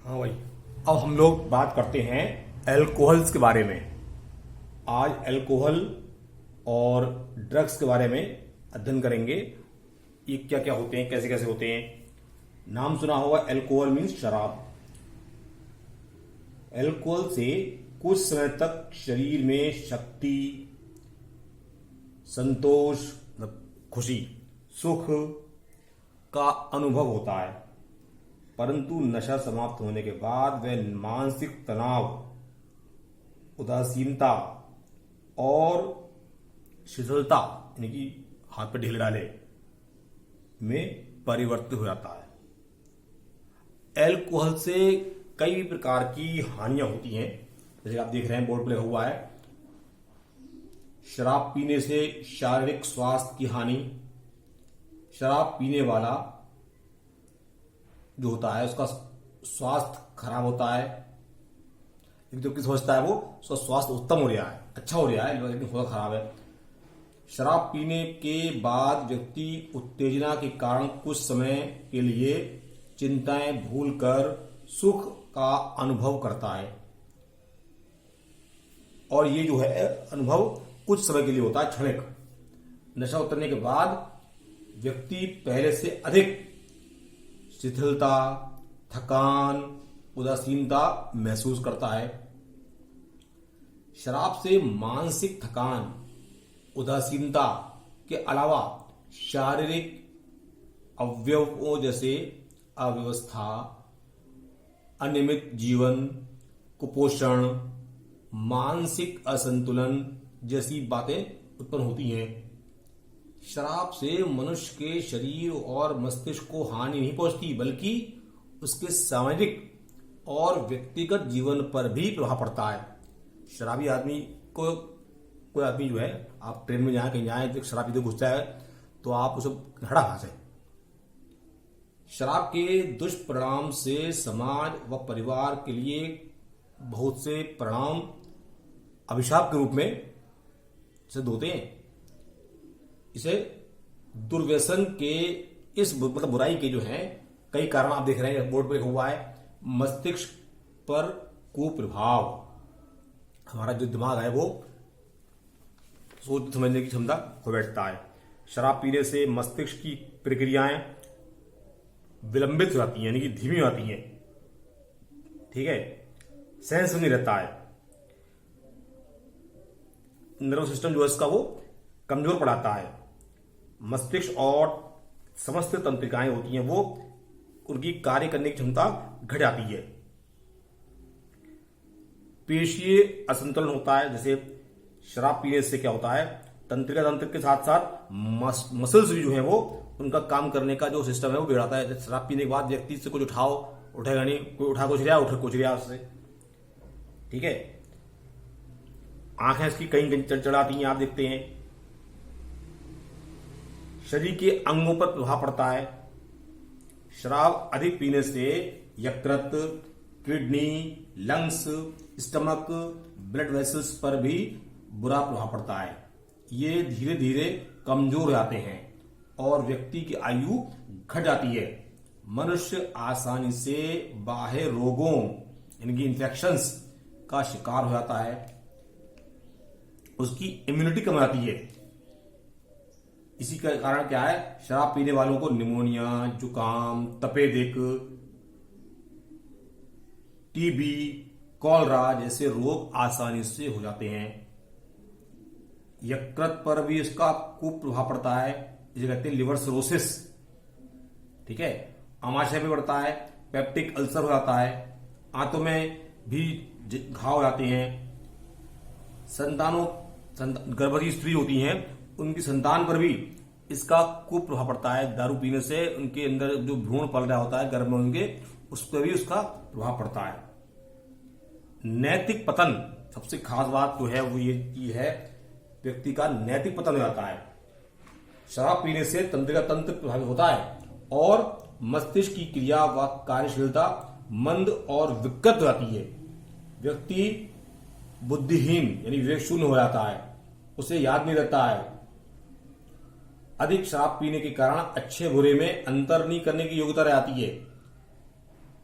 हाँ भाई। अब हम लोग बात करते हैं अल्कोहल्स के बारे में। आज अल्कोहल और ड्रग्स के बारे में अध्ययन करेंगे। ये क्या क्या होते हैं, कैसे कैसे होते हैं। नाम सुना होगा, अल्कोहल मीन्स शराब। अल्कोहल से कुछ समय तक शरीर में शक्ति, संतोष मतलब खुशी, सुख का अनुभव होता है, परंतु नशा समाप्त होने के बाद वह मानसिक तनाव, उदासीनता और शिथिलता यानी कि हाथ पे ढील डाले में परिवर्तित हो जाता है। अल्कोहल से कई प्रकार की हानियां होती हैं, जैसे आप देख रहे हैं बोर्ड पे लिखा हुआ है, शराब पीने से शारीरिक स्वास्थ्य की हानि। शराब पीने वाला जो होता है उसका स्वास्थ्य खराब होता है। एक तो किस सोचता है वो उसका स्वास्थ्य उत्तम हो रहा है, अच्छा हो रहा है, लेकिन थोड़ा खराब है। शराब पीने के बाद व्यक्ति उत्तेजना के कारण कुछ समय के लिए चिंताएं भूलकर सुख का अनुभव करता है, और ये जो है अनुभव कुछ समय के लिए होता है, क्षणिक। नशा उतरने के बाद व्यक्ति पहले से अधिक शिथिलता, थकान, उदासीनता महसूस करता है। शराब से मानसिक थकान, उदासीनता के अलावा शारीरिक अवयवों जैसे अव्यवस्था, अनियमित जीवन, कुपोषण, मानसिक असंतुलन जैसी बातें उत्पन्न होती हैं। शराब से मनुष्य के शरीर और मस्तिष्क को हानि नहीं पहुंचती, बल्कि उसके सामाजिक और व्यक्तिगत जीवन पर भी प्रभाव पड़ता है। शराबी आदमी को, कोई आदमी जो है, आप ट्रेन में जाए, कहीं जाए, तो शराब पीते घुस जाए तो आप उसे हटा कहां से। शराब के दुष्परिणाम से समाज व परिवार के लिए बहुत से परिणाम अभिशाप के रूप में सिद्ध होते हैं। इसे दुर्व्यसन के इस मतलब बुराई के जो है कई कारण आप देख रहे हैं, बोर्ड पे हुआ है। मस्तिष्क पर कुप्रभाव, हमारा जो दिमाग है वो सोच समझने की क्षमता खो बैठता है। शराब पीने से मस्तिष्क की प्रक्रियाएं विलंबित हो जाती हैं, यानी कि धीमी हो जाती हैं। ठीक है, सेंस नहीं रहता है। नर्वस सिस्टम जो है इसका वो कमजोर पड़ाता है। मस्तिष्क और समस्त तंत्रिकाएं होती हैं वो, उनकी कार्य करने की क्षमता घट जाती है। पेशीय असंतुलन होता है। जैसे शराब पीने से क्या होता है, तंत्रिका तंत्र के साथ साथ मसल्स भी जो है वो, उनका काम करने का जो सिस्टम है वो बिगड़ाता है। शराब पीने के बाद व्यक्ति से कुछ उठेगा नहीं, कोई उठा कुछ रहा, उठ कुछ रहा उससे। ठीक है, आंखें इसकी कहीं कहीं चढ़चढ़ाती हैं, आप देखते हैं। शरीर के अंगों पर प्रभाव पड़ता है। शराब अधिक पीने से यकृत, kidney, lungs, stomach, blood vessels पर भी बुरा प्रभाव पड़ता है। ये धीरे धीरे कमजोर हो जाते हैं और व्यक्ति की आयु घट जाती है। मनुष्य आसानी से बाह्य रोगों यानी कि इंफेक्शंस का शिकार हो जाता है। उसकी इम्यूनिटी कम जाती है। इसी का कारण क्या है, शराब पीने वालों को निमोनिया, जुकाम, तपेदिक, टीबी, कॉलरा जैसे रोग आसानी से हो जाते हैं। यकृत पर भी इसका कुप्रभाव पड़ता है, जिसे कहते हैं लिवर सिरोसिस। ठीक है, आमाशय भी बढ़ता है, पेप्टिक अल्सर हो जाता है, आंतों में भी घाव हो जाते हैं। गर्भवती स्त्री होती हैं, उनकी संतान पर भी इसका कुप्रभाव पड़ता है। दारू पीने से उनके अंदर जो भ्रूण पल रहा होता है गर्भ में उनके, उस पर भी उसका प्रभाव पड़ता है। नैतिक पतन, सबसे खास बात जो है वो ये है, व्यक्ति का नैतिक पतन हो जाता है। शराब पीने से तंत्रिका तंत्र प्रभावित होता है और मस्तिष्क की क्रिया व कार्यशीलता मंद और विकृत हो जाती है। व्यक्ति बुद्धिहीन यानी विवेक शून्य हो जाता है, उसे याद नहीं रहता है। अधिक शराब पीने के कारण अच्छे बुरे में अंतर नहीं करने की योग्यता रहती है।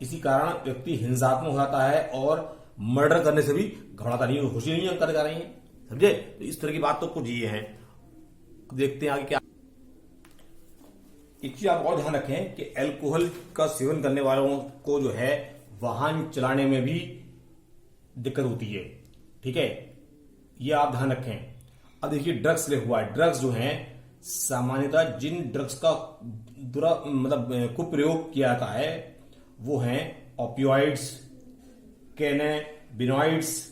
इसी कारण व्यक्ति हिंसात्मक हो जाता है और मर्डर करने से भी घबराता नहीं, खुशी नहीं कर रही है, समझे। तो इस तरह की बात तो कुछ ये है। देखते हैं आगे क्या। एक चीज आप और ध्यान रखें कि अल्कोहल का सेवन करने वालों को जो है वाहन चलाने में भी दिक्कत होती है, ठीक है, ये आप ध्यान रखें। अब देखिए ड्रग्स ले हुआ है। ड्रग्स जो हैं सामान्यतः जिन ड्रग्स का कुप्रयोग किया जाता है वो हैं opioids, cannabinoids,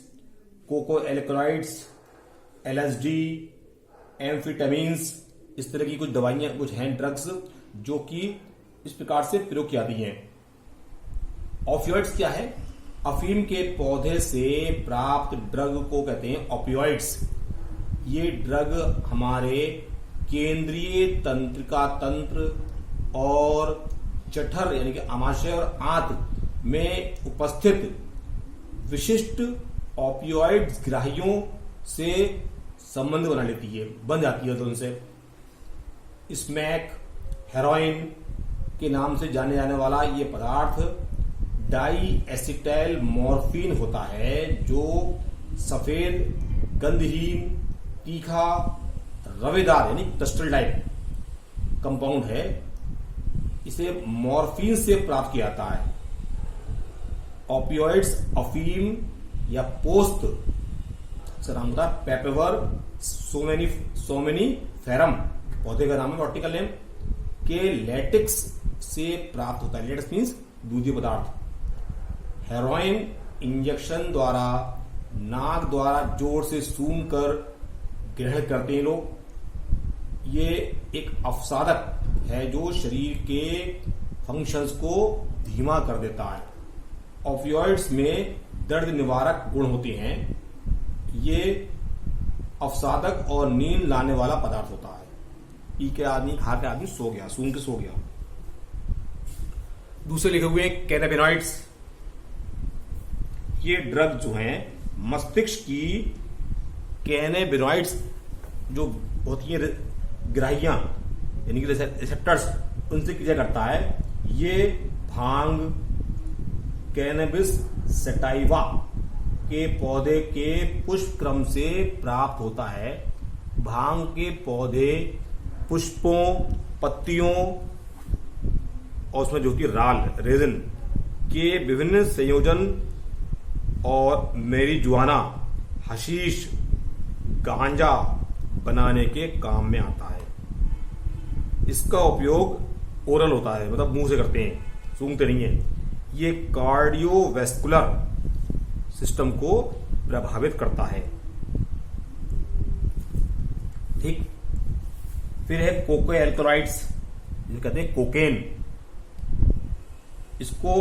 coca alkaloids, LSD, amphetamines, इस तरह की कुछ दवाइयां, कुछ हैं ड्रग्स जो कि इस प्रकार से प्रयोग की जाती हैं। ओपियोइड्स क्या है? अफीम के पौधे से प्राप्त ड्रग को कहते हैं ओपियोइड्स। ये ड्रग हमारे केंद्रीय तंत्रिका तंत्र और जठर यानी कि आमाशय और आंत में उपस्थित विशिष्ट ओपियोइड्स ग्राहियों से संबंध बन जाती है तो उनसे। स्मैक, हेरोइन के नाम से जाने जाने वाला ये पदार्थ डाई एसिटाइल मॉर्फिन होता है जो सफेद, गंधहीन, तीखा, रवेदार यानी क्रिस्टल टाइप कंपाउंड है। इसे मॉर्फिन से प्राप्त किया जाता है। ओपियोइड्स अफीम या पोस्त नाम होता है पेपेवर सोमेनिफेरम, पौधे का नाम है, बॉटनिकल नेम, के लेटेक्स से प्राप्त होता है। लेटेक्स मीन्स दूधिय पदार्थ। हेरोइन इंजेक्शन द्वारा नाक द्वारा जोर से सूंघ कर ग्रहण करते हैं लोग। ये एक अवसादक है जो शरीर के फंक्शंस को धीमा कर देता है। ओपियोइड्स में दर्द निवारक गुण होते हैं। ये अवसादक और नींद लाने वाला पदार्थ होता है। पी के आदमी, खा के आदमी सो गया, सूंघ के सो गया। दूसरे लिखे हुए कैनाबिनॉइड्स। ये ड्रग जो हैं मस्तिष्क की कैनाबिनॉइड्स जो होती है ग्राहियां यानी कि रिसेप्टर्स, उनसे क्रिया करता है। ये भांग, कैनबिस सटाइवा के पौधे के पुष्प क्रम से प्राप्त होता है। भांग के पौधे पुष्पों, पत्तियों और उसमें जो कि राल, रेजिन के विभिन्न संयोजन और मैरिजुआना, हशीश, गांजा बनाने के काम में आता है। इसका उपयोग ओरल होता है, मतलब मुंह से करते हैं, सूंघते नहीं है। ये कार्डियोवैस्कुलर सिस्टम को प्रभावित करता है। ठीक। फिर है कोको एल्कलॉइड्स, जिसे कहते हैं कोकेन। इसको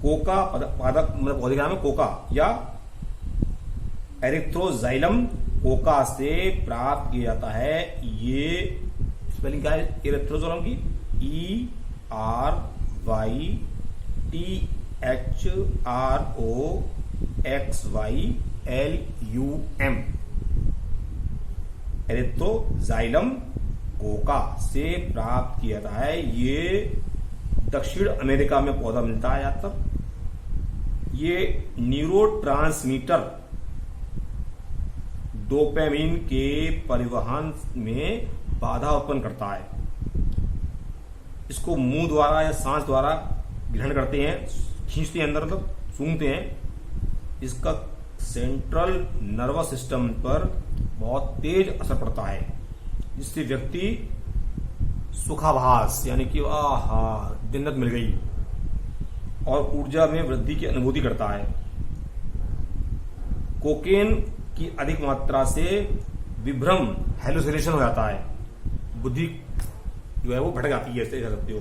कोका मतलब पौधे का नाम है कोका या एरिथ्रोजाइलम कोका से प्राप्त किया जाता है। ये स्पेलिंग क्या है एरिथ्रोजाइलम की? ERYTHROXYLUM, एरिथ्रोजाइलम कोका से प्राप्त किया जाता है। ये दक्षिण अमेरिका में पौधा मिलता है ज्यादातर। ये न्यूरोट्रांसमीटर डोपामिन के परिवहन में बाधा उत्पन्न करता है। इसको मुंह द्वारा या सांस द्वारा ग्रहण करते हैं, खींचते हैं अंदर, मतलब सूंघते हैं। इसका सेंट्रल नर्वस सिस्टम पर बहुत तेज असर पड़ता है, जिससे व्यक्ति सुखाभास यानी कि आहा जन्नत मिल गई और ऊर्जा में वृद्धि की अनुभूति करता है। कोकेन की अधिक मात्रा से विभ्रम, हेलुसिनेशन हो जाता है, बुद्धि जो है वो भटक जाती है, ऐसे कह सकते हो।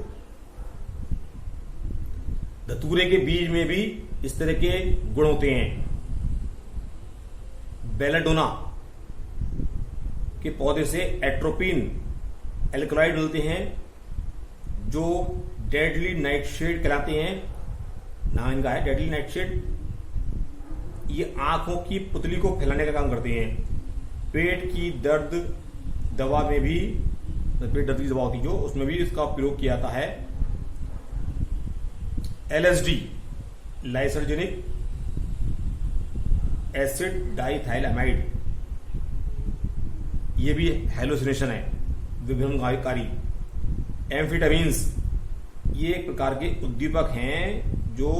धतूरे के बीज में भी इस तरह के गुण होते हैं। बेलाडोना के पौधे से एट्रोपिन एल्कलॉइड मिलते हैं जो डेडली नाइटशेड कहलाते हैं। नाम इनका है डेडली नाइटशेड। ये आंखों की पुतली को फैलाने का काम करते हैं। पेट की दर्द दवा में भी, पेट दर्द की दवा होती जो, उसमें भी इसका प्रयोग किया जाता है। LSD लाइसर्जेनिक एसिड डाइथाइलमाइड, ये भी हेलुसिनेशन है, विभ्रमकारी। एम्फिटामिन्स, ये एक प्रकार के उद्दीपक हैं जो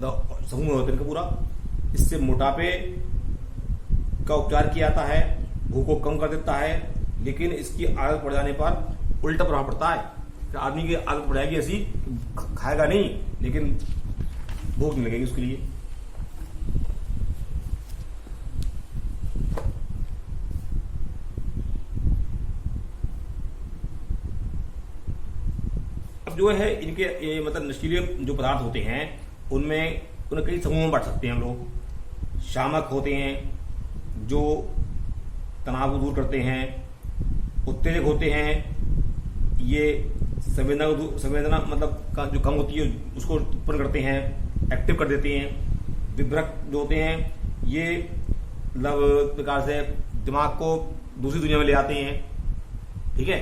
समूह में होते हैं पूरा। इससे मोटापे का उपचार किया जाता है, भूख को कम कर देता है, लेकिन इसकी आदत पड़ जाने पर उल्टा प्रभाव पड़ता है। तो आदमी की आदत पड़ जाएगी ऐसी, खाएगा नहीं लेकिन भूख नहीं लगेगी उसके लिए। अब जो है इनके ये मतलब नशीले जो पदार्थ होते हैं उनमें उन्हें कई समूहों में बांट सकते हैं हम लोग। शामक होते हैं जो तनाव को दूर करते हैं, उत्तेजक होते हैं ये संवेदना मतलब जो कम होती है उसको उत्पन्न करते हैं, एक्टिव कर देते हैं। विभ्रक जो होते हैं ये मतलब प्रकार से दिमाग को दूसरी दुनिया में ले आते हैं, ठीक है।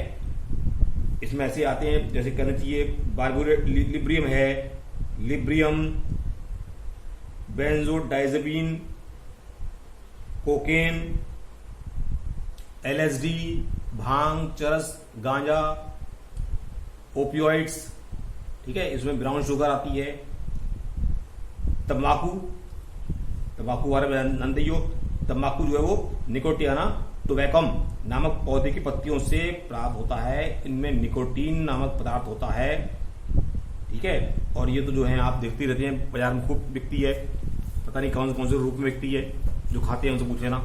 इसमें ऐसे आते हैं जैसे कहना चाहिए लिब्रियम है, लिब्रियम, बेंजोडाइजेपिन, कोकेन, LSD, भांग, चरस, गांजा, ओपियोइड्स, ठीक है। इसमें ब्राउन शुगर आती है। तंबाकू बारे में जानते ही हो। तंबाकू जो है वो निकोटियाना टोबैकम नामक पौधे की पत्तियों से प्राप्त होता है। इनमें निकोटीन नामक पदार्थ होता है, ठीक है। और ये तो जो है आप देखते रहते हैं, बाजार में खूब बिकती है, पता नहीं कौन कौन से रूप में बिकती है, जो खाते हैं उनसे पूछ लेना।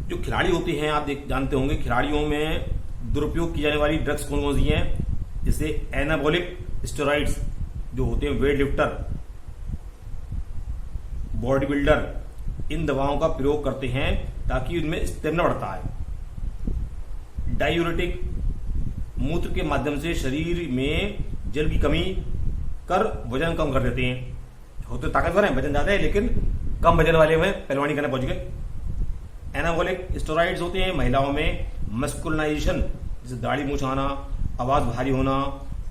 जो खिलाड़ी होते हैं आप जानते होंगे, खिलाड़ियों में दुरुपयोग की जाने वाली ड्रग्स कौन कौन सी हैं, जैसे एनाबॉलिक स्टेरॉइड्स जो होते हैं, वेट लिफ्टर, बॉडी बिल्डर, इन दवाओं का प्रयोग करते हैं ताकि उनमें स्टेमिना बढ़ता है। डायूरेटिक, मूत्र के माध्यम से शरीर में जल की कमी कर वजन कम कर देते हैं। होते ताकतवर हैं, वजन ज्यादा है लेकिन कम वजन वाले में पहलवानी करने पहुंच गए। एनाबॉलिक स्टेरॉइड्स होते हैं महिलाओं में मस्कुलाइजेशन, जैसे दाढ़ी मूंछ आना, आवाज भारी होना,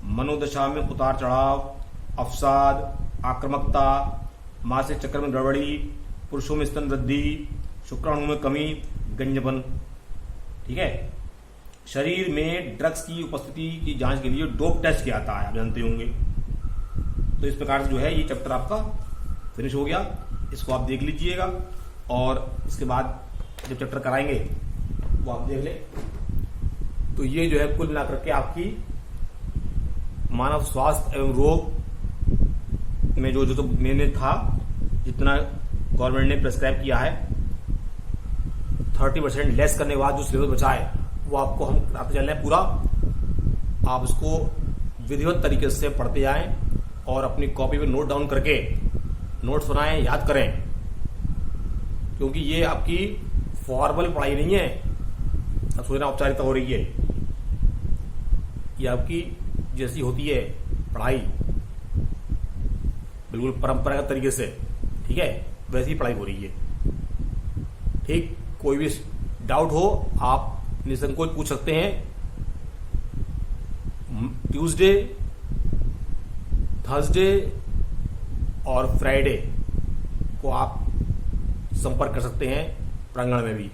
मनोदशा में उतार चढ़ाव, अवसाद, आक्रामकता, मासिक चक्र में गड़बड़ी, पुरुषों में स्तन वृद्धि, शुक्राणु में कमी, गंजपन, ठीक है। शरीर में ड्रग्स की उपस्थिति की जांच के लिए डोप टेस्ट किया जाता है, आप जानते होंगे। तो इस प्रकार से जो है ये चैप्टर आपका फिनिश हो गया। इसको आप देख लीजिएगा और इसके बाद जब चैप्टर कराएंगे वो आप देख ले। तो ये जो है कुल मिलाकर के आपकी मानव स्वास्थ्य एवं रोग में जो तो मैंने था, जितना गवर्नमेंट ने प्रेस्क्राइब किया है, 30% लेस करने के बाद जो सिलेबस बचा है वो आपको हम कराते चल रहे हैं पूरा। आप इसको विधिवत तरीके से पढ़ते जाएं और अपनी कॉपी पे नोट डाउन करके नोट्स बनाएं, याद करें, क्योंकि ये आपकी फॉर्मल पढ़ाई नहीं है। अब सोचना औपचारिकता हो रही है, ये आपकी जैसी होती है पढ़ाई बिल्कुल परंपरागत तरीके से, ठीक है, वैसी पढ़ाई हो रही है। ठीक, कोई भी डाउट हो आप निसंकोच पूछ सकते हैं। ट्यूसडे, थर्सडे और फ्राइडे को आप संपर्क कर सकते हैं प्रांगण में भी।